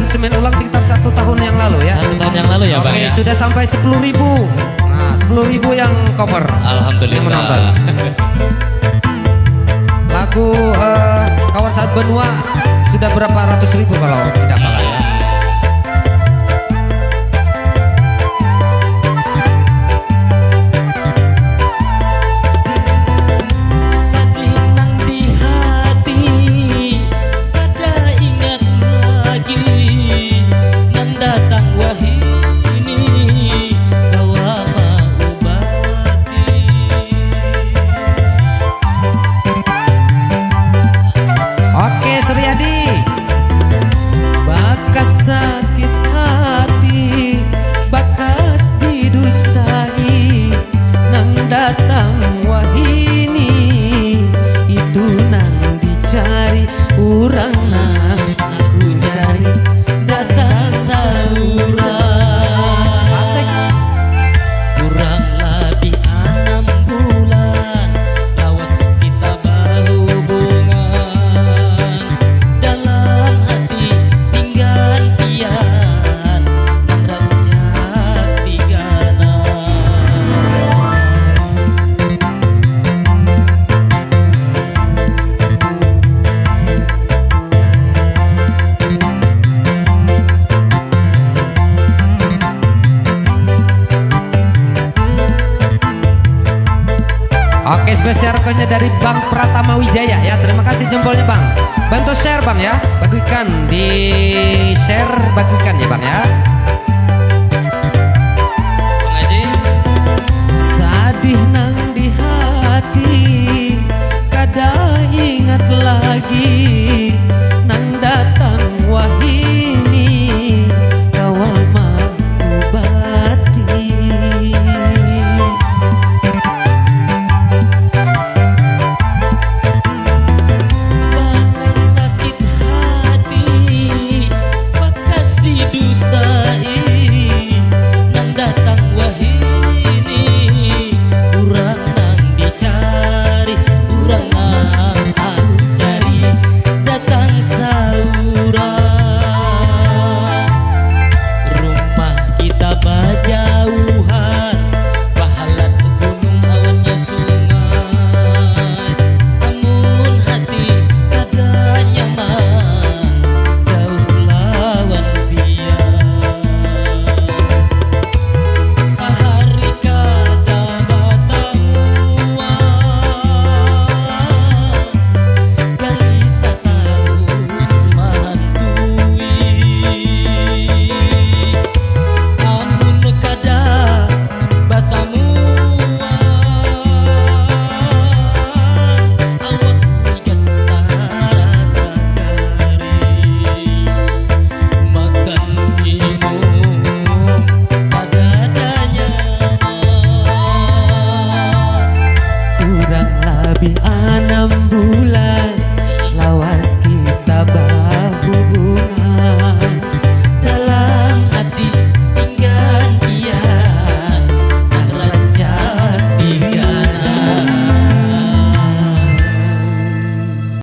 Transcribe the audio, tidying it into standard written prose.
aransemen ulang sekitar 1 tahun yang lalu ya. 1 tahun yang lalu ya, Bang Oke, ya. sudah sampai 10.000. Nah, 10.000 yang cover. Alhamdulillah. Yang menonton. Lagu Kawan Saat Benua sudah berapa ratus ribu kalau tidak salah ya. Oke, Suryadi. Bakas sakit hati, bakas didustai, nang datang wahini, itu nang dicari, urang nang aku cari, datang saurang. Asik. Kurang lebih 6 bulan lawas kita berhubungan, dalam hati tinggal pian nang ranjak digana. Oke, spesial rekonya dari Bang Pratama Wijaya ya. Terima kasih jempolnya Bang. Bantu share Bang ya. Bagikan di share, bagikan ya Bang ya.